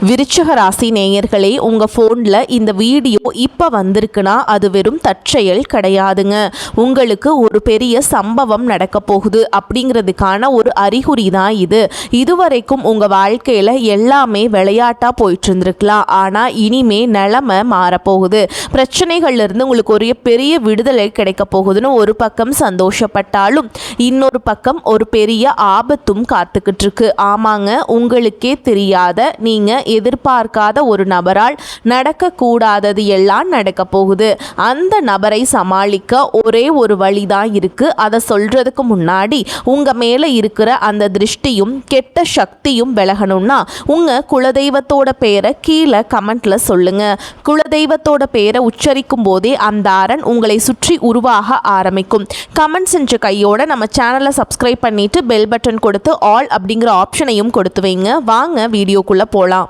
விருச்சிக ராசி நேயர்களே, உங்கள் ஃபோனில் இந்த வீடியோ இப்போ வந்திருக்குன்னா அது வெறும் தற்செயல் கிடையாதுங்க. உங்களுக்கு ஒரு பெரிய சம்பவம் நடக்க போகுது அப்படிங்கிறதுக்கான ஒரு அறிகுறி தான் இது. இதுவரைக்கும் உங்கள் வாழ்க்கையில் எல்லாமே விளையாட்டாக போயிட்டு இருந்திருக்கலாம். ஆனால் இனிமே நிலைமை மாறப்போகுது. பிரச்சனைகள்லேருந்து உங்களுக்கு ஒரு பெரிய விடுதலை கிடைக்க போகுதுன்னு ஒரு பக்கம் சந்தோஷப்பட்டாலும் இன்னொரு பக்கம் ஒரு பெரிய ஆபத்தும் காத்துக்கிட்டு இருக்கு. ஆமாங்க, உங்களுக்கே தெரியாத நீங்கள் எதிர்பார்க்காத ஒரு நபரால் நடக்கக்கூடாதது எல்லாம் நடக்க போகுது. அந்த நபரை சமாளிக்க ஒரே ஒரு வழிதான் இருக்கு. அதை சொல்றதுக்கு முன்னாடி உங்க மேல இருக்கிற அந்த திருஷ்டியும் கெட்ட சக்தியும் விலகணும்னா உங்க குலதெய்வத்தோட பேரை கீழே கமெண்ட்ல சொல்லுங்க. குலதெய்வத்தோட பேரை உச்சரிக்கும் போதே அந்த அரண் உங்களை சுற்றி உருவாக ஆரம்பிக்கும். கமெண்ட் செஞ்ச கையோட நம்ம சேனலை சப்ஸ்கிரைப் பண்ணிட்டு பெல் பட்டன் கொடுத்து ஆல் அப்படிங்கிற ஆப்ஷனையும் கொடுத்து வைங்க. வாங்க வீடியோக்குள்ள போலாம்.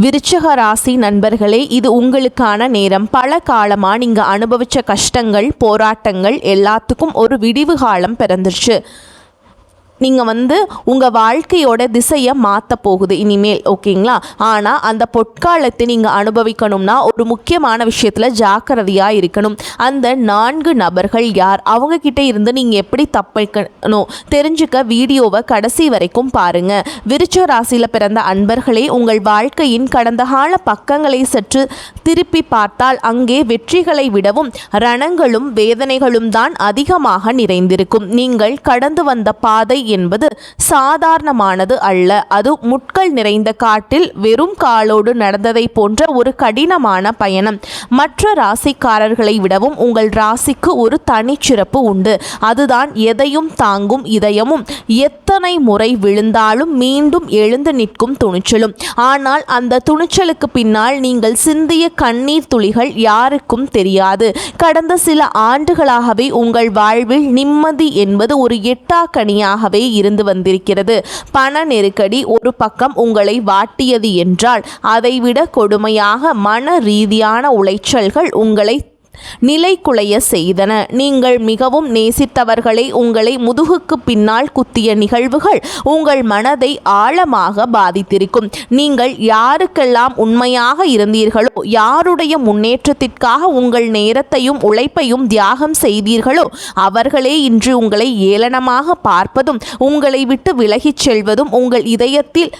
விருச்சிக ராசி நண்பர்களே, இது உங்களுக்கான நேரம். பல காலமாக நீங்கள் அனுபவித்த கஷ்டங்கள், போராட்டங்கள் எல்லாத்துக்கும் ஒரு விடிவு காலம் பிறந்துருச்சு. நீங்கள் உங்கள் வாழ்க்கையோட திசையை மாற்ற போகுது இனிமேல், ஓகேங்களா? ஆனால் அந்த பொற்காலத்தை நீங்கள் அனுபவிக்கணும்னா ஒரு முக்கியமான விஷயத்தில் ஜாக்கிரதையாக இருக்கணும். அந்த 4 நபர்கள் யார், அவங்கக்கிட்ட இருந்து நீங்கள் எப்படி தப்பிக்கணும் தெரிஞ்சுக்க வீடியோவை கடைசி வரைக்கும் பாருங்கள். விருச்சிக ராசியில் பிறந்த அன்பர்களே, உங்கள் வாழ்க்கையின் கடந்த கால பக்கங்களை சற்று திருப்பி பார்த்தால் அங்கே வெற்றிகளை விடவும் ரணங்களும் வேதனைகளும் தான் அதிகமாக நிறைந்திருக்கும். நீங்கள் கடந்து வந்த பாதை என்பது சாதாரணமானது அல்ல. அது முட்கள் நிறைந்த காட்டில் வெறும் காலோடு நடந்ததை போன்ற ஒரு கடினமான பயணம். மற்ற ராசிக்காரர்களை விடவும் உங்கள் ராசிக்கு ஒரு தனிச்சிறப்பு உண்டு. அதுதான் எதையும் தாங்கும் இதயமும், எத்தனை முறை விழுந்தாலும் மீண்டும் எழுந்து நிற்கும் துணிச்சலும். ஆனால் அந்த துணிச்சலுக்கு பின்னால் நீங்கள் சிந்திய கண்ணீர் துளிகள் யாருக்கும் தெரியாது. கடந்த சில ஆண்டுகளாகவே உங்கள் வாழ்வில் நிம்மதி என்பது ஒரு எட்டாக்கனியாகவே இருந்து வந்திருக்கிறது. பண நெருக்கடி ஒரு பக்கம் உங்களை வாட்டியது என்றால் அதைவிட கொடுமையாக மன ரீதியான உளைச்சல்கள் உங்களை நிலைக்குலைய செய்தன. நீங்கள் மிகவும் நேசித்தவர்களை உங்களை முதுகுக்கு பின்னால் குத்திய நிகழ்வுகள் உங்கள் மனதை ஆழமாக பாதித்திருக்கும். நீங்கள் யாருக்கெல்லாம் உண்மையாக இருந்தீர்களோ, யாருடைய முன்னேற்றத்திற்காக உங்கள் நேரத்தையும் உழைப்பையும் தியாகம் செய்தீர்களோ அவர்களே இன்று உங்களை ஏளனமாக பார்ப்பதும் உங்களை விட்டு விலகிச் செல்வதும் உங்கள் இதயத்தில்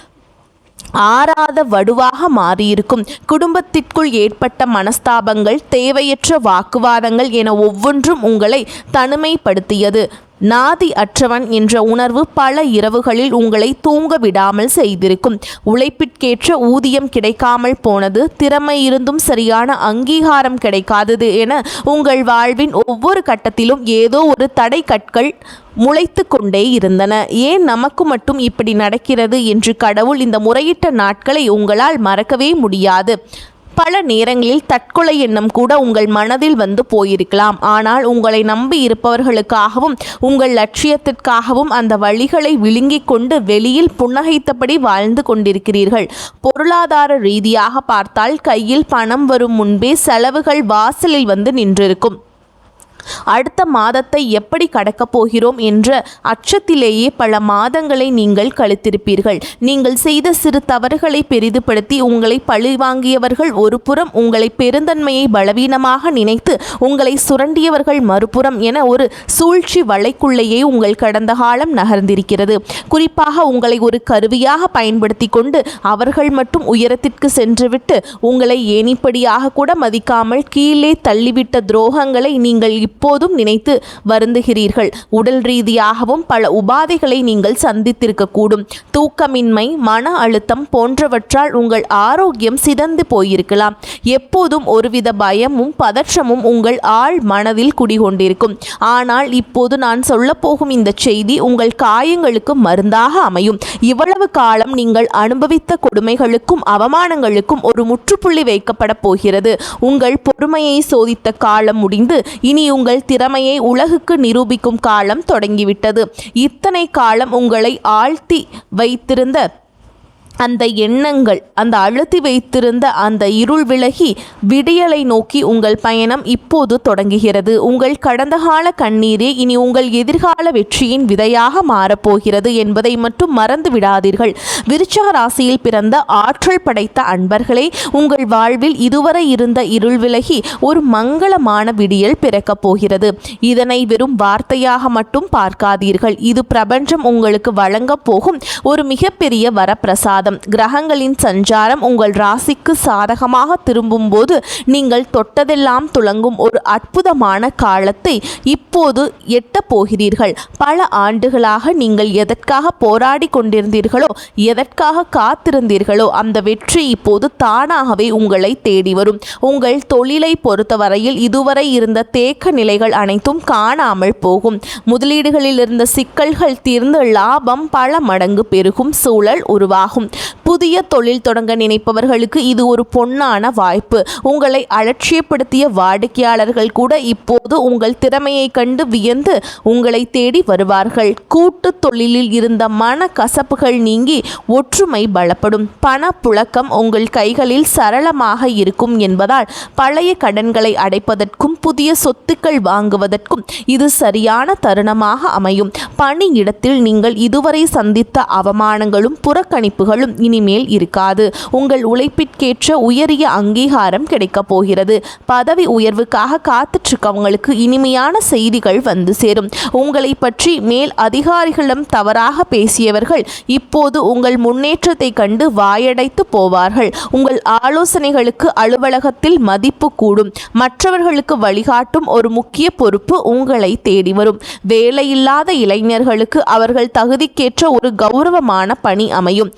ஆறாத வடுவாக மாறியிருக்கும். குடும்பத்திற்குள் ஏற்பட்ட மனஸ்தாபங்கள், தேவையற்ற வாக்குவாதங்கள் என ஒவ்வொன்றும் உங்களை தனிமைப்படுத்தியது. நாதி அற்றவன் என்ற உணர்வு பல இரவுகளில் உங்களை தூங்க விடாமல் செய்திருக்கும். உழைப்பிற்கேற்ற ஊதியம் கிடைக்காமல் போனது, திறமை இருந்தும் சரியான அங்கீகாரம் கிடைக்காதது என உங்கள் வாழ்வின் ஒவ்வொரு கட்டத்திலும் ஏதோ ஒரு தடை கற்கள் முளைத்து கொண்டே இருந்தன. ஏன் நமக்கு மட்டும் இப்படி நடக்கிறது என்று கடவுள் இந்த முறையிட்ட நாட்களை உங்களால் மறக்கவே முடியாது. பல நேரங்களில் தற்கொலை எண்ணம் கூட உங்கள் மனதில் வந்து போயிருக்கலாம். ஆனால் உங்களை நம்பி இருப்பவர்களுக்காகவும் உங்கள் லட்சியத்திற்காகவும் அந்த வழிகளை விழுங்கிக் கொண்டு வெளியில் புன்னகைத்தபடி வாழ்ந்து கொண்டிருக்கிறீர்கள். பொருளாதார ரீதியாக பார்த்தால் கையில் பணம் வரும் முன்பே செலவுகள் வாசலில் வந்து நின்றிருக்கும். அடுத்த மாதத்தை எப்படி கடக்கப் போகிறோம் என்ற அச்சத்திலேயே பல மாதங்களை நீங்கள் கழித்திருப்பீர்கள். நீங்கள் செய்த சிறு தவறுகளை பெரிதுபடுத்தி உங்களை பழிவாங்கியவர்கள் ஒரு புறம், உங்களை பெருந்தன்மையை பலவீனமாக நினைத்து உங்களை சுரண்டியவர்கள் மறுபுறம் என ஒரு சூழ்ச்சி வலைக்குள்ளேயே உங்கள் கடந்த காலம் நகர்ந்திருக்கிறது. குறிப்பாக உங்களை ஒரு கருவியாக பயன்படுத்தி கொண்டு அவர்கள் மட்டும் உயரத்திற்கு சென்றுவிட்டு உங்களை ஏணிப்படியாக கூட மதிக்காமல் கீழே தள்ளிவிட்ட துரோகங்களை நீங்கள் இப்போதும் நினைத்து வருந்துகிறீர்கள். உடல் ரீதியாகவும் பல உபாதைகளை நீங்கள் சந்தித்திருக்கக்கூடும். தூக்கமின்மை, மன அழுத்தம் போன்றவற்றால் உங்கள் ஆரோக்கியம் சிதைந்து போயிருக்கலாம். எப்போதும் ஒருவித பயமும் பதற்றமும் உங்கள் ஆழ் மனதில் குடிகொண்டிருக்கும். ஆனால் இப்போது நான் சொல்லப்போகும் இந்த செய்தி உங்கள் காயங்களுக்கு மருந்தாக அமையும். இவ்வளவு காலம் நீங்கள் அனுபவித்த கொடுமைகளுக்கும் அவமானங்களுக்கும் ஒரு முற்றுப்புள்ளி வைக்கப்பட போகிறது. உங்கள் பொறுமையை சோதித்த காலம் முடிந்து இனி உங்கள் திறமையை உலகுக்கு நிரூபிக்கும் காலம் தொடங்கிவிட்டது. இத்தனை காலம் உங்களை ஆழ்த்தி வைத்திருந்த அந்த எண்ணங்கள், அந்த அழுத்தி வைத்திருந்த அந்த இருள் விலகி விடியலை நோக்கி உங்கள் பயணம் இப்போது தொடங்குகிறது. உங்கள் கடந்த கால கண்ணீரே இனி உங்கள் எதிர்கால வெற்றியின் விதையாக மாறப்போகிறது என்பதை மட்டும் மறந்து விடாதீர்கள். விருச்சிக ராசியில் பிறந்த ஆற்றல் படைத்த அன்பர்களே, உங்கள் வாழ்வில் இதுவரை இருந்த இருள் விலகி ஒரு மங்களமான விடியல் பிறக்கப் போகிறது. இதனை வெறும் வார்த்தையாக மட்டும் பார்க்காதீர்கள். இது பிரபஞ்சம் உங்களுக்கு வழங்கப் போகும் ஒரு மிகப்பெரிய வரப்பிரசாதம். கிரகங்களின் சஞ்சாரம் உங்கள் ராசிக்கு சாதகமாக திரும்பும் போது நீங்கள் தொட்டதெல்லாம் துலங்கும் ஒரு அற்புதமான காலத்தை இப்போது எட்ட போகிறீர்கள். பல ஆண்டுகளாக நீங்கள் எதற்காக போராடி கொண்டிருந்தீர்களோ, எதற்காக காத்திருந்தீர்களோ, அந்த வெற்றி இப்போது தானாகவே உங்களை தேடி வரும். உங்கள் தொழிலை பொறுத்தவரையில் இதுவரை இருந்த தேக்க நிலைகள் அனைத்தும் காணாமல் போகும். முதலீடுகளில் இருந்த சிக்கல்கள் தீர்ந்து லாபம் பல மடங்கு பெருகும் சூழல் உருவாகும். புதிய தொழில் தொடங்க நினைப்பவர்களுக்கு இது ஒரு பொன்னான வாய்ப்பு. உங்களை அலட்சியப்படுத்திய வாடிக்கையாளர்கள் கூட இப்போது உங்கள் திறமையை கண்டு வியந்து உங்களை தேடி வருவார்கள். கூட்டு தொழிலில் இருந்த மன கசப்புகள் நீங்கி ஒற்றுமை பலப்படும். பண புழக்கம் உங்கள் கைகளில் சரளமாக இருக்கும் என்பதால் பழைய கடன்களை அடைப்பதற்கும் புதிய சொத்துக்கள் வாங்குவதற்கும் இது சரியான தருணமாக அமையும். பணியிடத்தில் நீங்கள் இதுவரை சந்தித்த அவமானங்களும் புறக்கணிப்புகளும் இனிமேல் இருக்காது. உங்கள் உழைப்பிற்கேற்ற உயரிய அங்கீகாரம் கிடைக்கப் போகிறது. பதவி உயர்வுக்காக காத்துட்ருக்கவங்களுக்கு இனிமையான செய்திகள் வந்து சேரும். உங்களை பற்றி மேல் அதிகாரிகளிடம் தவறாக பேசியவர்கள் இப்போது உங்கள் முன்னேற்றத்தை கண்டு வாயடைத்து போவார்கள். உங்கள் ஆலோசனைகளுக்கு அலுவலகத்தில் மதிப்பு கூடும். மற்றவர்களுக்கு வழிகாட்டும் ஒரு முக்கிய பொறுப்பு உங்களை தேடி வரும். வேலையில்லாத இளைஞர்களுக்கு அவர்கள் தகுதிக்கேற்ற ஒரு கௌரவமான பணி அமையும்.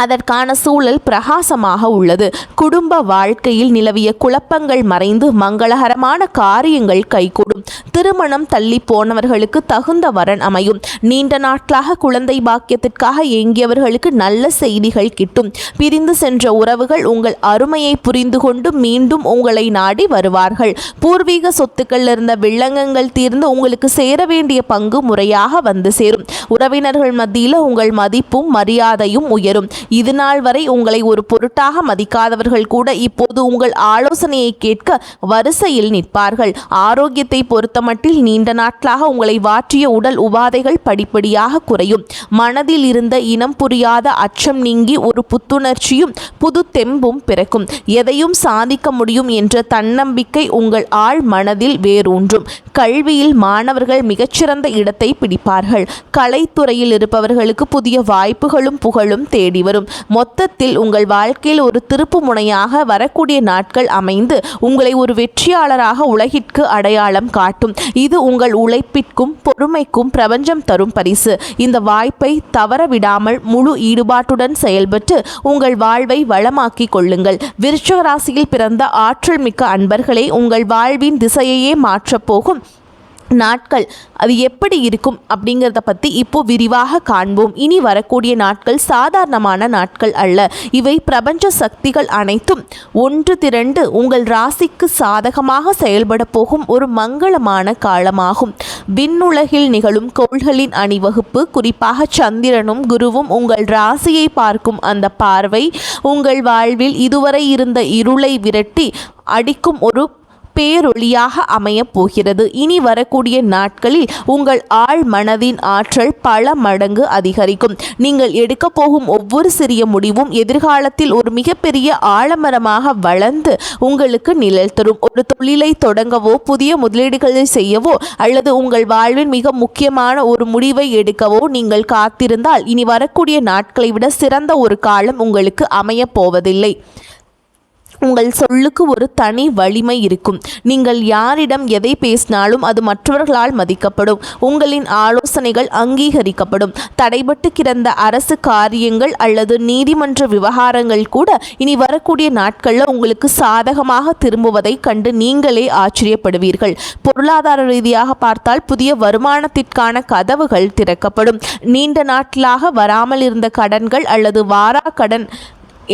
அதற்கான சூழல் பிரகாசமாக உள்ளது. குடும்ப வாழ்க்கையில் நிலவிய குழப்பங்கள் மறைந்து மங்களகரமான காரியங்கள் கைகூடும். திருமணம் தள்ளி போனவர்களுக்கு தகுந்த வரன் அமையும். நீண்ட நாட்களாக குழந்தை பாக்கியத்திற்காக ஏங்கியவர்களுக்கு நல்ல செய்திகள் கிட்டும். பிரிந்து சென்ற உறவுகள் உங்கள் அருமையை புரிந்து கொண்டு மீண்டும் உங்களை நாடி வருவார்கள். பூர்வீக சொத்துக்கள் இருந்த வில்லங்கங்கள் தீர்ந்து உங்களுக்கு சேர வேண்டிய பங்கு முறையாக வந்து சேரும். உறவினர்கள் மத்தியில் உங்கள் மதிப்பும் மரியாதையும் உயரும். இது நாள் வரை உங்களை ஒரு பொருட்டாக மதிக்காதவர்கள் கூட இப்போது உங்கள் ஆலோசனையை கேட்க வரிசையில் நிற்பார்கள். ஆரோக்கியத்தை பொறுத்தமட்டில் நீண்ட நாட்களாக உங்களை வாற்றிய உடல் உபாதைகள் படிப்படியாக குறையும். மனதில் இருந்த இனம் புரியாத அச்சம் நீங்கி ஒரு புத்துணர்ச்சியும் புது தெம்பும் பிறக்கும். எதையும் சாதிக்க முடியும் என்ற தன்னம்பிக்கை உங்கள் ஆழ் மனதில் வேரூன்றும். கல்வியில் மாணவர்கள் மிகச்சிறந்த இடத்தை பிடிப்பார்கள். கலைத்துறையில் இருப்பவர்களுக்கு புதிய வாய்ப்புகளும் புகழும் தேடி வரும். மொத்தத்தில் உங்கள் வாழ்க்கையில் ஒரு திருப்பு முனையாக வரக்கூடிய நாட்கள் அமைந்து உங்களை ஒரு வெற்றியாளராக உலகிற்கு அடையாளம் காட்டும். இது உங்கள் உழைப்பிற்கும் பொறுமைக்கும் பிரபஞ்சம் தரும் பரிசு. இந்த வாய்ப்பை தவறவிடாமல் முழு ஈடுபாட்டுடன் செயல்பட்டு உங்கள் வாழ்வை வளமாக்கிக் கொள்ளுங்கள். விருச்சிக ராசியில் பிறந்த ஆற்றல் மிக்க அன்பர்களே, உங்கள் வாழ்வின் திசையையே மாற்றப்போகும் நாட்கள் அது எப்படி இருக்கும் அப்படிங்கிறத பற்றி இப்போ விரிவாக காண்போம். இனி வரக்கூடிய நாட்கள் சாதாரணமான நாட்கள் அல்ல. இவை பிரபஞ்ச சக்திகள் அனைத்தும் ஒன்று திரண்டு உங்கள் ராசிக்கு சாதகமாக செயல்பட போகும் ஒரு மங்களமான காலமாகும். விண்ணுலகில் நிகழும் கோள்களின் அணிவகுப்பு, குறிப்பாக சந்திரனும் குருவும் உங்கள் ராசியை பார்க்கும் அந்த பார்வை உங்கள் வாழ்வில் இதுவரை இருந்த இருளை விரட்டி அடிக்கும் ஒரு பேரொளியாக அமையப் போகிறது. இனி வரக்கூடிய நாட்களில் உங்கள் ஆழ் மனதின் ஆற்றல் பல மடங்கு அதிகரிக்கும். நீங்கள் எடுக்க போகும் ஒவ்வொரு சிறிய முடிவும் எதிர்காலத்தில் ஒரு மிகப்பெரிய ஆலமரமாக வளர்ந்து உங்களுக்கு நிழல் தரும். ஒரு தொழிலை தொடங்கவோ, புதிய முதலீடுகளை செய்யவோ, அல்லது உங்கள் வாழ்வின் மிக முக்கியமான ஒரு முடிவை எடுக்கவோ நீங்கள் காத்திருந்தால் இனி வரக்கூடிய நாட்களை விட சிறந்த ஒரு காலம் உங்களுக்கு அமையப் போவதில்லை. உங்கள் சொல்லுக்கு ஒரு தனி வலிமை இருக்கும். நீங்கள் யாரிடம் எதை பேசினாலும் அது மற்றவர்களால் மதிக்கப்படும். உங்களின் ஆலோசனைகள் அங்கீகரிக்கப்படும். தடைபட்டு கிடந்த அரசு காரியங்கள் அல்லது நீதிமன்ற விவகாரங்கள் கூட இனி வரக்கூடிய நாட்களில் உங்களுக்கு சாதகமாக திரும்புவதை கண்டு நீங்களே ஆச்சரியப்படுவீர்கள். பொருளாதார ரீதியாக பார்த்தால் புதிய வருமானத்திற்கான கதவுகள் திறக்கப்படும். நீண்ட நாட்களாக வராமல் இருந்த கடன்கள் அல்லது வாரா கடன்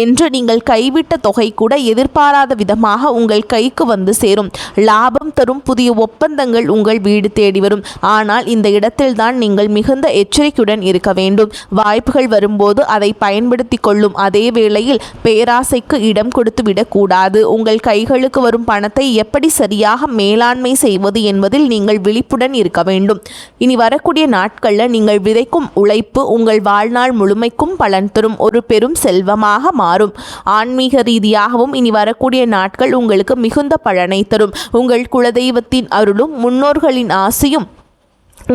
என்று நீங்கள் கைவிட்ட தொகை கூட எதிர்பாராத விதமாக உங்கள் கைக்கு வந்து சேரும். லாபம் தரும் புதிய ஒப்பந்தங்கள் உங்கள் வீடு தேடி வரும். ஆனால் இந்த இடத்தில்தான் நீங்கள் மிகுந்த எச்சரிக்கையுடன் இருக்க வேண்டும். வாய்ப்புகள் வரும்போது அதை பயன்படுத்தி கொள்ளும் அதே வேளையில் பேராசைக்கு இடம் கொடுத்து விடக்கூடாது. உங்கள் கைகளுக்கு வரும் பணத்தை எப்படி சரியாக மேலாண்மை செய்வது என்பதில் நீங்கள் விழிப்புடன் இருக்க வேண்டும். இனி வரக்கூடிய நாட்களில் நீங்கள் விதைக்கும் உழைப்பு உங்கள் வாழ்நாள் முழுமைக்கும் பலன் தரும் ஒரு பெரும் செல்வமாக மாறும். ஆன்மீக ரீதியாகவும் இனி வரக்கூடிய நாட்கள் உங்களுக்கு மிகுந்த பலனை தரும். உங்கள் குலதெய்வத்தின் அருளும் முன்னோர்களின் ஆசையும்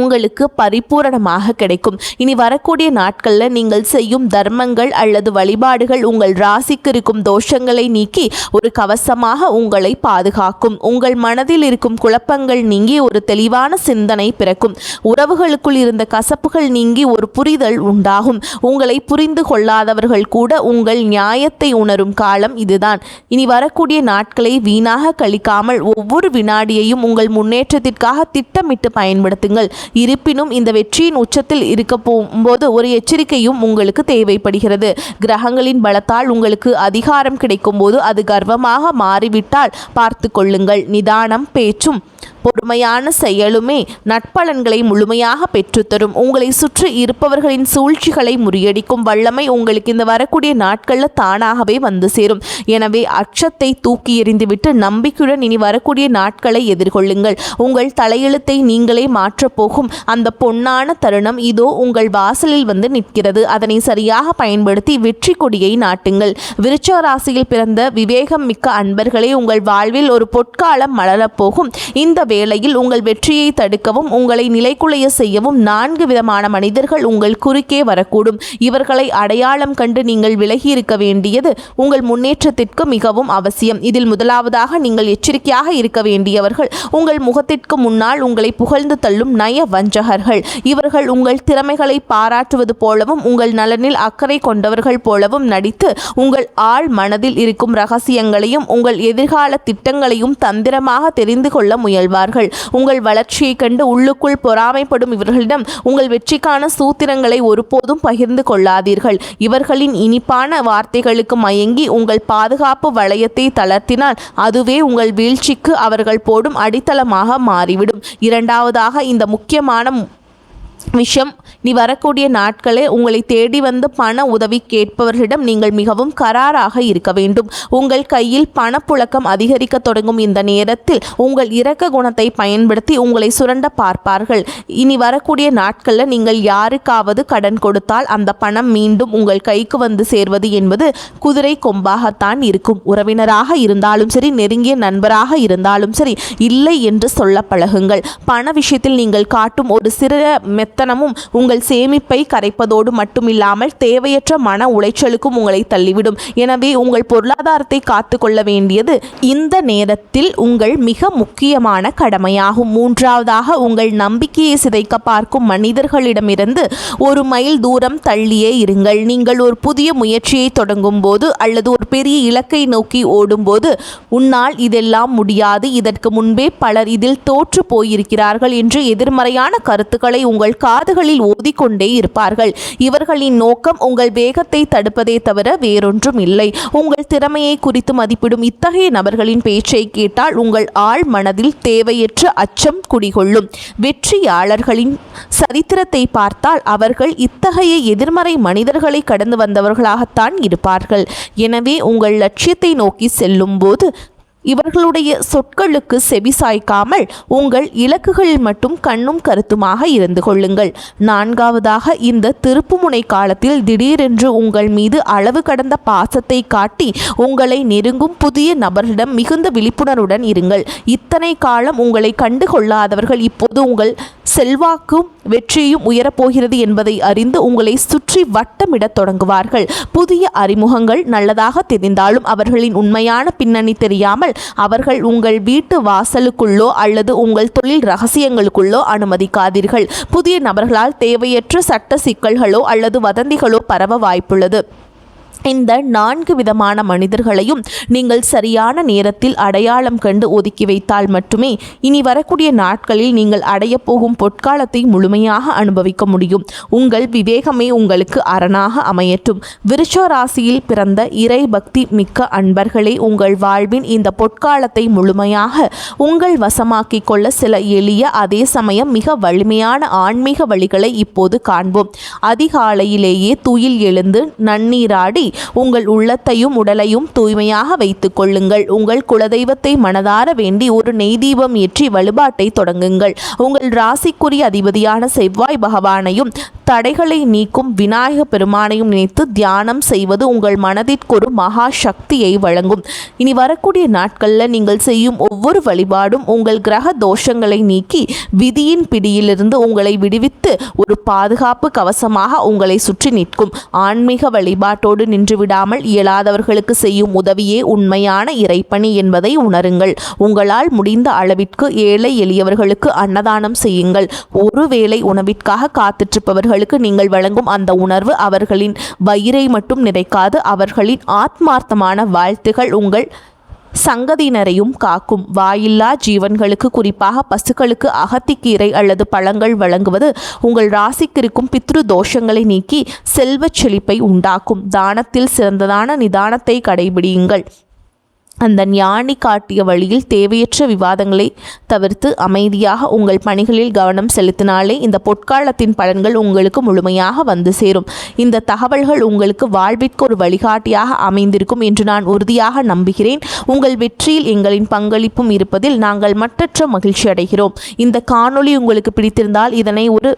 உங்களுக்கு பரிபூரணமாக கிடைக்கும். இனி வரக்கூடிய நாட்களில் நீங்கள் செய்யும் தர்மங்கள் அல்லது வழிபாடுகள் உங்கள் ராசிக்கு இருக்கும் தோஷங்களை நீக்கி ஒரு கவசமாக உங்களை பாதுகாக்கும். உங்கள் மனதில் இருக்கும் குழப்பங்கள் நீங்கி ஒரு தெளிவான சிந்தனை பிறக்கும். உறவுகளுக்குள் இருந்த கசப்புகள் நீங்கி ஒரு புரிதல் உண்டாகும். உங்களை புரிந்து கொள்ளாதவர்கள் கூட உங்கள் நியாயத்தை உணரும் காலம் இதுதான். இனி வரக்கூடிய நாட்களை வீணாக கழிக்காமல் ஒவ்வொரு வினாடியையும் உங்கள் முன்னேற்றத்திற்காக திட்டமிட்டு பயன்படுத்துங்கள். இருப்பினும் இந்த வெற்றியின் உச்சத்தில் இருக்க போகும்போது ஒரு எச்சரிக்கையும் உங்களுக்கு தேவைப்படுகிறது. கிரகங்களின் பலத்தால் உங்களுக்கு அதிகாரம் கிடைக்கும் போது அது கர்வமாக மாறிவிட்டால் பார்த்து கொள்ளுங்கள். நிதானம் பேச்சும் பொறுமையான செயலுமே நட்பலன்களை முழுமையாக பெற்றுத்தரும். உங்களை சுற்றி இருப்பவர்களின் சூழ்ச்சிகளை முறியடிக்கும் வல்லமை உங்களுக்கு இந்த வரக்கூடிய நாட்களில் தானாகவே வந்து சேரும். எனவே அச்சத்தை தூக்கி எறிந்துவிட்டு நம்பிக்கையுடன் இனி வரக்கூடிய நாட்களை எதிர்கொள்ளுங்கள். உங்கள் தலையெழுத்தை நீங்களே மாற்றப்போகும் அந்த பொன்னான தருணம் இதோ உங்கள் வாசலில் வந்து நிற்கிறது. அதனை சரியாக பயன்படுத்தி வெற்றி கொடியை நாட்டுங்கள். விருச்சிக ராசியில் பிறந்த விவேகம் மிக்க அன்பர்களே, உங்கள் வாழ்வில் ஒரு பொற்காலம் மலரப்போகும். இந்த வேளையில் உங்கள் வெற்றியை தடுக்கவும் உங்களை நிலைக்குலைய செய்யவும் 4 விதமான மனிதர்கள் உங்கள் குறுக்கே வரக்கூடும். இவர்களை அடையாளம் கண்டு நீங்கள் விலகி இருக்க வேண்டியது உங்கள் முன்னேற்றத்திற்கு மிகவும் அவசியம். இதில் முதலாவதாக நீங்கள் எச்சரிக்கையாக இருக்க வேண்டியவர்கள் உங்கள் முகத்திற்கு முன்னால் உங்களை புகழ்ந்து தள்ளும் நய வஞ்சகர்கள். இவர்கள் உங்கள் திறமைகளை பாராட்டுவது போலவும் உங்கள் நலனில் அக்கறை கொண்டவர்கள் போலவும் நடித்து உங்கள் ஆழ் மனதில் இருக்கும் ரகசியங்களையும் உங்கள் எதிர்கால திட்டங்களையும் தந்திரமாக தெரிந்து கொள்ள முயல்வார்கள். உங்கள் வளர்ச்சியை கண்டு உள்ளுக்குள் பொறாமைப்படும் இவர்களிடம் உங்கள் வெற்றிக்கான சூத்திரங்களை ஒருபோதும் பகிர்ந்து கொள்ளாதீர்கள். இவர்களின் இனிப்பான வார்த்தைகளுக்கு மயங்கி உங்கள் பாதுகாப்பு வளையத்தை தளர்த்தினால் அதுவே உங்கள் வீழ்ச்சிக்கு அவர்கள் போடும் அடித்தளமாக மாறிவிடும். இரண்டாவதாக, இந்த முக்கியமான விஷயம், நீ வரக்கூடிய நாட்களே உங்களை தேடி வந்து பண உதவி கேட்பவர்களிடம் நீங்கள் மிகவும் கராராக இருக்க வேண்டும். உங்கள் கையில் பணப்புழக்கம் அதிகரிக்க தொடங்கும் இந்த நேரத்தில் உங்கள் இரக்க குணத்தை பயன்படுத்தி உங்களை சுரண்ட பார்ப்பார்கள். இனி வரக்கூடிய நாட்களில் நீங்கள் யாருக்காவது கடன் கொடுத்தால் அந்த பணம் மீண்டும் உங்கள் கைக்கு வந்து சேர்வது என்பது குதிரை கொம்பாகத்தான் இருக்கும். உறவினராக இருந்தாலும் சரி, நெருங்கிய நண்பராக இருந்தாலும் சரி, இல்லை என்று சொல்ல பழகுங்கள். பண விஷயத்தில் நீங்கள் காட்டும் ஒரு சிறிய மெத்தனமும் உங்கள் சேமிப்பை கரைப்பதோடு மட்டுமில்லாமல் தேவையற்ற மன உளைச்சலுக்கும் உங்களை தள்ளிவிடும். எனவே உங்கள் பொருளாதாரத்தை காத்து கொள்ள வேண்டியது இந்த நேரத்தில் உங்கள் மிக முக்கியமான கடமையாகும். மூன்றாவதாக, உங்கள் நம்பிக்கையை சிதைக்க பார்க்கும் மனிதர்களிடமிருந்து ஒரு மைல் தூரம் தள்ளியே இருங்கள். நீங்கள் ஒரு புதிய முயற்சியை தொடங்கும் போது அல்லது ஒரு பெரிய இலக்கை நோக்கி ஓடும்போது உன்னால் இதெல்லாம் முடியாது, இதற்கு முன்பே பலர் இதில் தோற்று போயிருக்கிறார்கள் என்று எதிர்மறையான கருத்துக்களை உங்கள் காதுகளில் ஓதிக்கொண்டே இருப்பார்கள். இவர்களின் நோக்கம் உங்கள் வேகத்தை தடுப்பதே தவிர வேறொன்றும் இல்லை. உங்கள் திறமையை குறித்து மதிப்பிடும் இத்தகைய நபர்களின் பேச்சை கேட்டால் உங்கள் ஆழ் மனதில் தேவையற்ற அச்சம் குடிகொள்ளும். வெற்றியாளர்களின் சரித்திரத்தை பார்த்தால் அவர்கள் இத்தகைய எதிர்மறை மனிதர்களை கடந்து வந்தவர்களாகத்தான் இருப்பார்கள். எனவே உங்கள் லட்சியத்தை நோக்கி செல்லும் போது இவர்களுடைய சொற்களுக்கு செவிசாய்க்காமல் உங்கள் இலக்குகளில் மட்டும் கண்ணும் கருத்துமாக இருந்து கொள்ளுங்கள். நான்காவதாக, இந்த திருப்புமுனை காலத்தில் திடீரென்று உங்கள் மீது அளவு கடந்த பாசத்தை காட்டி உங்களை நெருங்கும் புதிய நபர்களிடம் மிகுந்த விழிப்புணர்வுடன் இருங்கள். இத்தனை காலம் உங்களை கண்டு கொள்ளாதவர்கள் இப்போது உங்கள் செல்வாக்கும் வெற்றியும் உயரப்போகிறது என்பதை அறிந்து உங்களை சுற்றி வட்டமிடத் தொடங்குவார்கள். புதிய அறிமுகங்கள் நல்லதாக தெரிந்தாலும் அவர்களின் உண்மையான பின்னணி தெரியாமல் அவர்கள் உங்கள் வீட்டு வாசலுக்குள்ளோ அல்லது உங்கள் தொழில் ரகசியங்களுக்குள்ளோ அனுமதிக்காதீர்கள். புதிய நபர்களால் தேவையற்ற சட்ட சிக்கல்களோ அல்லது வதந்திகளோ பரவ வாய்ப்புள்ளது. இந்த 4 விதமான மனிதர்களையும் நீங்கள் சரியான நேரத்தில் அடையாளம் கண்டு ஒதுக்கி வைத்தால் மட்டுமே இனி வரக்கூடிய நாட்களில் நீங்கள் அடைய போகும் பொற்காலத்தை முழுமையாக அனுபவிக்க முடியும். உங்கள் விவேகமே உங்களுக்கு அரணாக அமையட்டும். விருச்ச ராசியில் பிறந்த இறை பக்தி மிக்க அன்பர்களே, உங்கள் வாழ்வின் இந்த பொற்காலத்தை முழுமையாக உங்கள் வசமாக்கிக் கொள்ள சில எளிய அதே சமயம் மிக வலிமையான ஆன்மீக வழிகளை இப்போது காண்போம். அதிகாலையிலேயே துயில் எழுந்து நன்னீராடி உங்கள் உள்ளத்தையும் உடலையும் தூய்மையாக வைத்துக் கொள்ளுங்கள். உங்கள் குலதெய்வத்தை மனதார வேண்டி ஒரு நெய் தீபம் ஏற்றி வழிபாட்டை தொடங்குங்கள். உங்கள் ராசிக்குரிய அதிபதியான செவ்வாய் பகவானையும் தடைகளை நீக்கும் விநாயக பெருமானையும் நினைத்து தியானம் செய்வது உங்கள் மனதிற்கு ஒரு மகா சக்தியை வழங்கும். இனி வரக்கூடிய நாட்களில் நீங்கள் செய்யும் ஒவ்வொரு வழிபாடும் உங்கள் கிரக தோஷங்களை நீக்கி விதியின் பிடியிலிருந்து உங்களை விடுவித்து ஒரு பாதுகாப்பு கவசமாக உங்களை சுற்றி நிற்கும். ஆன்மீக வழிபாட்டோடு நின்று விடாமல் இயலாதவர்களுக்கு செய்யும் உதவியே உண்மையான இறைப்பணி என்பதை உணருங்கள். உங்களால் முடிந்த அளவிற்கு ஏழை எளியவர்களுக்கு அன்னதானம் செய்யுங்கள். ஒருவேளை உணவிற்காக காத்திருப்பவர்களுக்கு நீங்கள் வழங்கும் அந்த உணர்வு அவர்களின் வயிறை மட்டும் நிறைக்காது, அவர்களின் ஆத்மார்த்தமான வாழ்த்துகள் உங்கள் சங்கதியினரையும் காக்கும். வாயில்லா ஜீவன்களுக்கு, குறிப்பாக பசுக்களுக்கு அகத்திக்கீரை அல்லது பழங்கள் வழங்குவது உங்கள் ராசிக்கு இருக்கும் பித்ரு தோஷங்களை நீக்கி செல்வச் செழிப்பை உண்டாக்கும். தானத்தில் சிறந்ததான நிதானத்தை கடைபிடியுங்கள். அந்த ஞானி காட்டிய வழியில் தேவையற்ற விவாதங்களை தவிர்த்து அமைதியாக உங்கள் பணிகளில் கவனம் செலுத்தினாலே இந்த பொற்காலத்தின் பலன்கள் உங்களுக்கு முழுமையாக வந்து சேரும். இந்த தகவல்கள் உங்களுக்கு வாழ்விற்கு ஒரு வழிகாட்டியாக அமைந்திருக்கும் என்று நான் உறுதியாக நம்புகிறேன். உங்கள் வெற்றியில் எங்களின் பங்களிப்பும் இருப்பதில் நாங்கள் மட்டற்ற மகிழ்ச்சி அடைகிறோம். இந்த காணொளி உங்களுக்கு பிடித்திருந்தால் இதனை ஒரு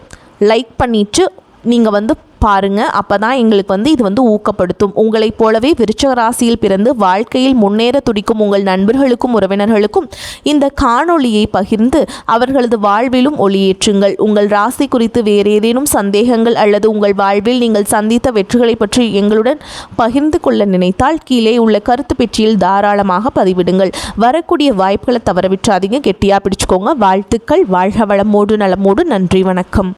லைக் பண்ணிட்டு நீங்கள் பாருங்கள். அப்போ தான் எங்களுக்கு இது ஊக்கப்படுத்தும். உங்களைப் போலவே விருச்சிக ராசியில் பிறந்து வாழ்க்கையில் முன்னேற துடிக்கும் உங்கள் நண்பர்களுக்கும் உறவினர்களுக்கும் இந்த காணொளியை பகிர்ந்து அவர்களது வாழ்விலும் ஒளியேற்றுங்கள். உங்கள் ராசி குறித்து வேறு ஏதேனும் சந்தேகங்கள் அல்லது உங்கள் வாழ்வில் நீங்கள் சந்தித்த வெற்றிகளை பற்றி எங்களுடன் பகிர்ந்து கொள்ள நினைத்தால் கீழே உள்ள கருத்து பெட்டியில் தாராளமாக பதிவிடுங்கள். வரக்கூடிய வாய்ப்புகளை தவற விட்டுறாதீங்க. கெட்டியாக பிடிச்சுக்கோங்க. வாழ்த்துக்கள். வாழ்க வளமோடு நலமோடு. நன்றி, வணக்கம்.